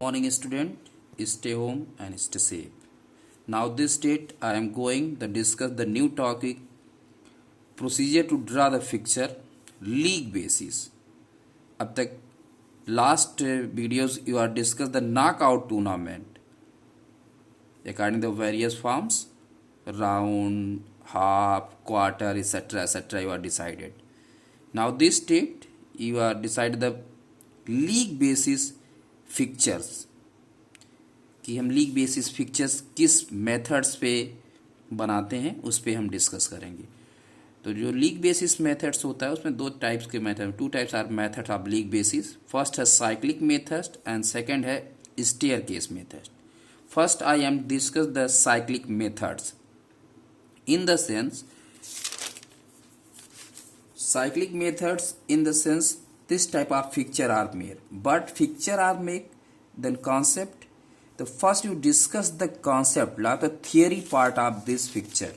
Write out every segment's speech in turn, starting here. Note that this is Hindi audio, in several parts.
Morning student, stay home and stay safe. Now this date I am going to discuss the new topic procedure to draw the picture league basis. अब तक last videos you are discussed the knockout tournament according to various forms round, half, quarter, etc. You are decided. Now this date you are decided the league basis fixtures कि हम लीग बेसिस फिक्चर्स किस मेथड्स पे बनाते हैं उस पे हम डिस्कस करेंगे। तो जो लीग बेसिस मेथड्स होता है उसमें दो टाइप्स के method, two types are methods of league basis. First है साइक्लिक मेथड एंड सेकंड है stair case method. First I am discuss the cyclic methods in the sense cyclic methods in the sense this type of picture are made, but picture are made then concept. The first you discuss the concept like the theory part of this picture.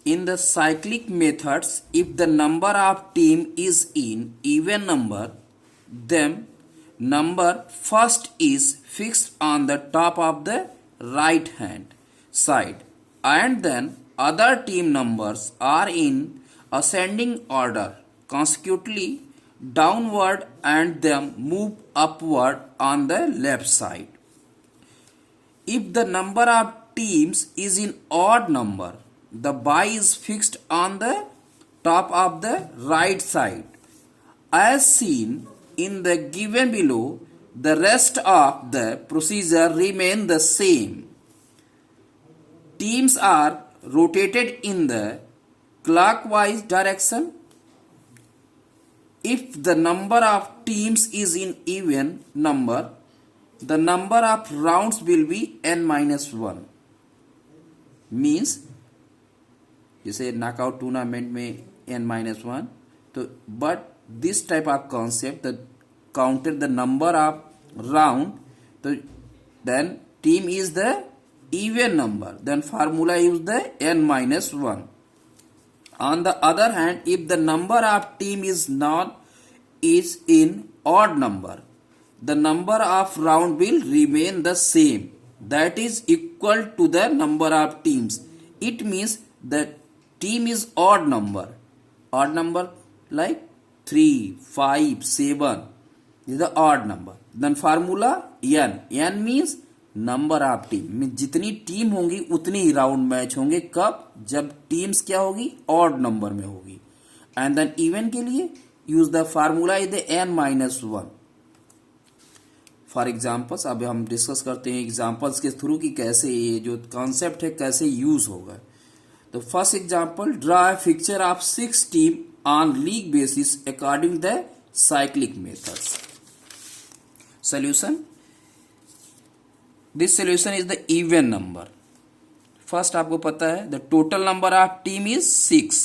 In the cyclic methods, if the number of team is in even number, then number first is fixed on the top of the right hand side, and then other team numbers are in ascending order consecutively downward and then move upward on the left side. If the number of teams is in odd number, the die is fixed on the top of the right side. As seen in the given below, the rest of the procedure remain the same. Teams are rotated in the clockwise direction. If the number of teams is in even number, the number of rounds will be n-1. Means जैसे नॉकआउट टूर्नामेंट में n-1, तो but this type of concept the counted the number of round, तो then team is the even number, then formula use the n-1. On the other hand, if the number of team is in odd number, the number of round will remain the same, that is equal to the number of teams. It means the team is odd number like 3, 5, 7 is the odd number. Then formula n means number of team में जितनी टीम होंगी उतनी ही राउंड मैच होंगे। कब? जब टीम्स क्या होगी? ऑड नंबर में होगी। एंड देन इवन के लिए use the formula is the n-1 for examples. अब हम डिस्कस करते हैं एग्जाम्पल्स के थ्रू कि कैसे ये जो कॉन्सेप्ट है कैसे यूज होगा। तो first example, draw a picture of 6 team on league basis according the cyclic methods. Solution, this solution is the even number. First आपको पता है the total number of team is 6,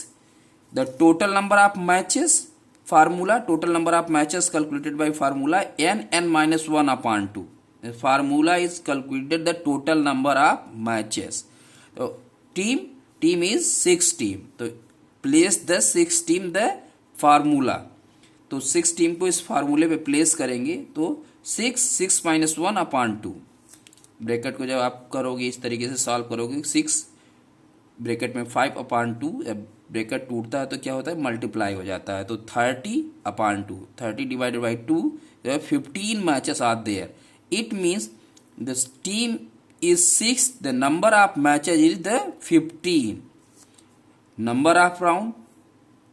the total number of matches, formula total number of matches calculated by formula n-1 upon 2. The formula is calculated the total number of matches. तो team is 6 team, तो place the 6 team the formula, तो 6 टीम को इस फार्मूले पे प्लेस करेंगे तो 6 - 1 upon 2। ब्रैकेट को जब आप करोगे इस तरीके से सॉल्व करोगे, 6 ब्रैकेट में 5 upon 2, ब्रैकेट टूटता है तो क्या होता है? मल्टीप्लाई हो जाता है। तो 30 upon 2, 30 divided by 2, 15 matches are there. It means the team is 6, the number of matches is the 15. Number of round,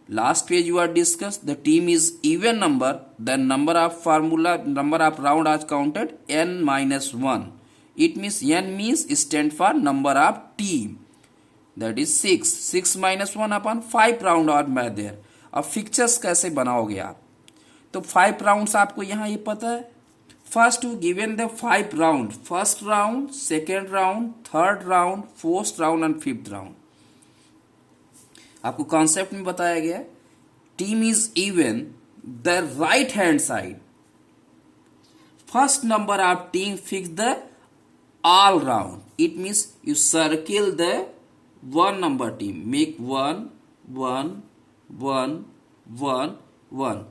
last page you are discussed, the team is even number, the number of round as counted n-1. It means n means stand for number of team, that is 6. 6 - 1 upon 5 round और मैं there। अब फिक्चर्स कैसे बनाओगे आप? तो 5 राउंड्स आपको यहाँ ये पता है। First you given the 5 round, first round, second round, third round, fourth round and fifth round. आपको कॉन्सेप्ट में बताया गया है team is even the right hand side, first number of team fix the all round. It means you circle the one number team, make 1 1 1 1 1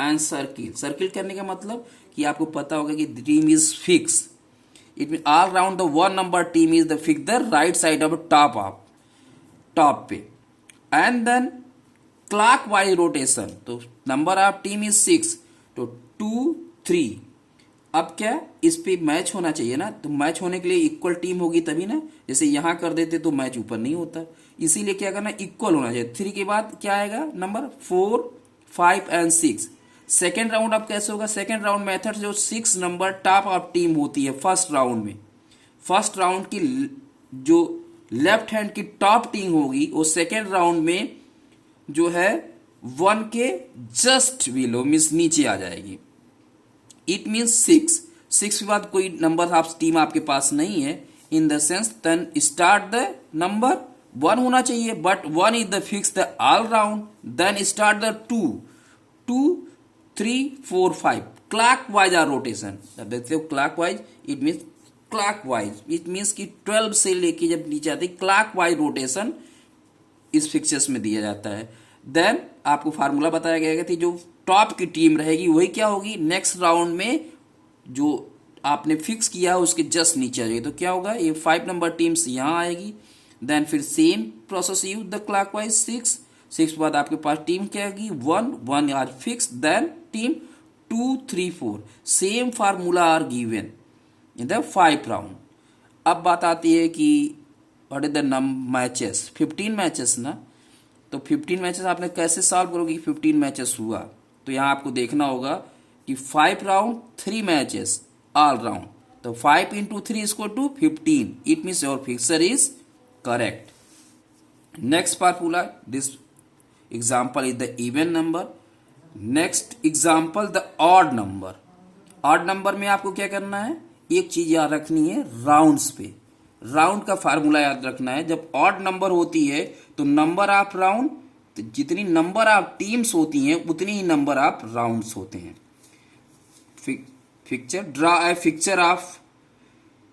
and circle. Circle करने का मतलब कि कि आपको पता होगा कि team is fix, it mean all round the one number team is the fix the right side of top पे। And then clockwise rotation, तो नंबर ऑफ टीम इज 6, तो 2 3। अब क्या इस पे मैच होना चाहिए ना, तो मैच होने के लिए इक्वल टीम होगी तभी ना, जैसे यहां कर देते तो मैच ऊपर नहीं होता, इसीलिए क्या करना, इक्वल होना चाहिए। 3 के बाद क्या आएगा नंबर 4 5 एंड 6। सेकेंड राउंड अब कैसे होगा, सेकेंड राउंड मेथड जो 6 नंबर टॉप ऑफ टीम होती है फर्स्ट राउंड में, फर्स्ट राउंड की जो लेफ्ट हैंड की टॉप टीम होगी वो सेकेंड राउंड में जो है 1 के जस्ट बिलो मीन्स नीचे आ जाएगी। इट मीन्स 6 के बाद कोई नंबर ऑफ टीम आपके पास नहीं है, in the sense then start the number 1 होना चाहिए, but 1 is the fix the all round, then start the 2 3 4 5 clockwise are rotation. जब देखते हो clockwise it means clockwise, it means कि 12 से लेके जब नीचे आती है क्लॉक वाइज रोटेशन इस फिक्चर्स में दिया जाता है। देन आपको फार्मूला बताया गया कि जो टॉप की टीम रहेगी वही क्या होगी, नेक्स्ट राउंड में जो आपने फिक्स किया है उसके जस्ट नीचे आ जाएगी, तो क्या होगा, ये 5 नंबर टीम्स यहां आएगी। देन फिर same process use the clockwise 6 के बाद आपके पास टीम क्या आएगी 1 are fix, then team 2 3 4, same formula are given in the 5 round. अब बात आती है कि what is the matches, 15 matches ना, तो 15 मैचेस आपने कैसे सॉल्व करोगे कि 15 मैचेस हुआ, तो यहां आपको देखना होगा कि 5 राउंड 3 मैचेस ऑल राउंड, तो 5 into 3 is equal to 15, it means your fixture is correct. Next formula, this example is the even number. Next example, the odd number. odd number में आपको क्या करना है, एक चीज याद रखनी है, राउंड्स पे राउंड का फार्मूला याद रखना है। जब ऑड नंबर होती है तो नंबर ऑफ राउंड, तो जितनी नंबर ऑफ टीम्स होती हैं उतनी ही नंबर ऑफ राउंड्स होते हैं। Fixture, draw a fixture of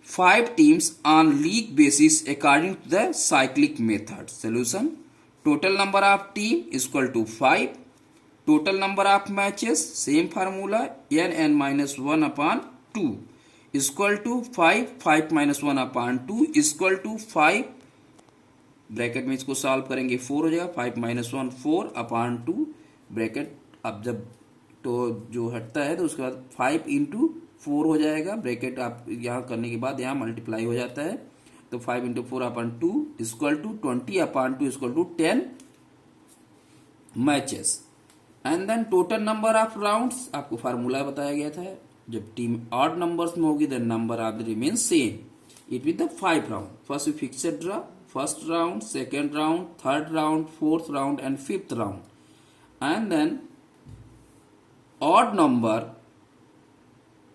5 teams on league basis according to the cyclic method. Solution, total number of team equal to 5, total number of matches same formula n(-1/2) equal to 5 minus 1/2 equal to 5, bracket में इसको सॉल्व करेंगे 4 हो जाएगा, 5 minus 1 4/2 ब्रैकेट। अब जब तो जो हटता है तो उसके बाद 5 into 4 हो जाएगा, ब्रैकेट आप यहाँ करने के बाद यहाँ मल्टीप्लाई हो जाता है, तो 5 into 4/2 equal to 20/2 equal to 10 matches. And then total number of rounds आपको फार्मूला बताया गया था, जब टीम ऑड नंबर्स में होगी the number of the remain same, it with the 5 round. First fixture draw, first round, second round, third round, fourth round and fifth round. And then odd number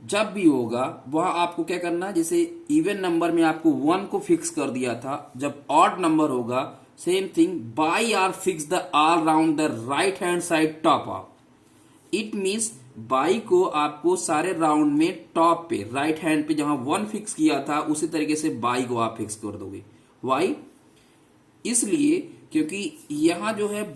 जब भी होगा वहां आपको क्या करना है, जैसे इवन नंबर में आपको 1 को फिक्स कर दिया था, जब ऑड नंबर होगा same thing, bye are fix the all round the right hand side top of. It means bye को आपको सारे राउंड में टॉप पे राइट हैंड पे जहां 1 फिक्स किया था उसी तरीके से बाई को आप फिक्स कर दोगे। वाई, इसलिए क्योंकि यहां जो है